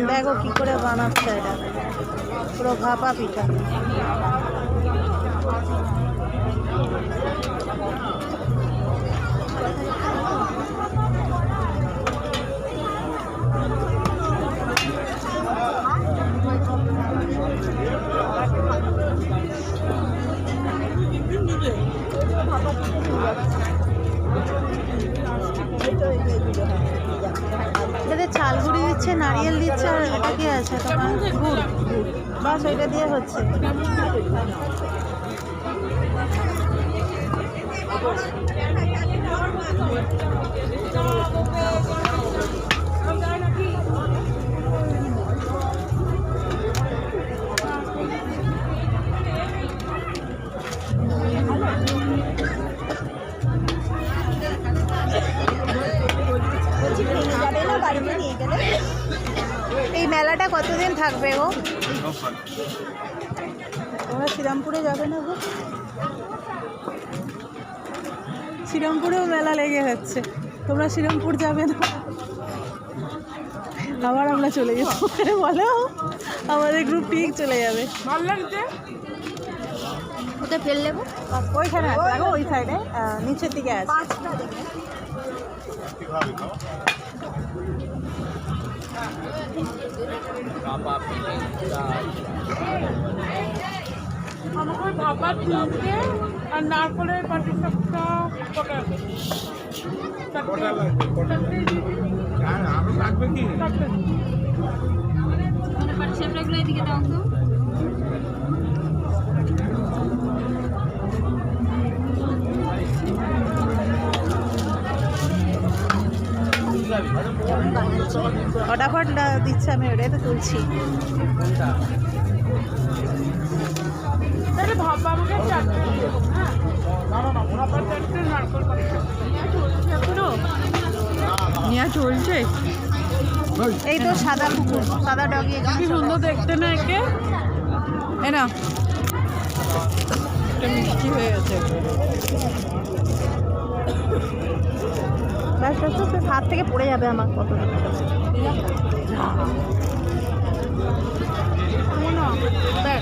দেখো কি করে বানাচ্ছে এটা, পুরো ভাপা পিঠা। এটাতে চালগুড়ি দিচ্ছে, নারিয়েল দিচ্ছে, আর এটা কি আছে তোমার গুড়, বাস ওইটা দিয়ে হচ্ছে। এই মেলাটা কতদিন থাকবে গো? তোমরা শ্রীরামপুরে যাবে না গো? শ্রীরামপুরেও মেলা লেগে যাচ্ছে, তোমরা শ্রীরামপুর যাবে না? আবার আমরা চলে যাবো, বলো আমাদের গ্রুপ ঠিক চলে যাবে। ভালো লাগছে ওটা ফেল নেবো, ওইখানে আছে দেখো, ওই সাইডে নিচের দিকে আছে। আমাকে ভাপা তিনটে আর নারকলের পাটিসাপটা কটা লাগবে কি? পাটিসাপটাগুলো এদিকে দাও তো। ফটাফট দিচ্ছে, আমি ওটাই তো তুলছি। তাহলে ভাপা আমাকে চারটে দিও। হ্যাঁ, ভাপা চারটে, নারকল পাটিসাপটা পুরো নিয়ে চলছে। এই তো সাদা কুকুর, সাদা ডগি, কি সুন্দর দেখতে না একে। এ না একটা মিষ্টি হয়ে গেছে। হাত থেকে পড়ে যাবে আমার কত দেখ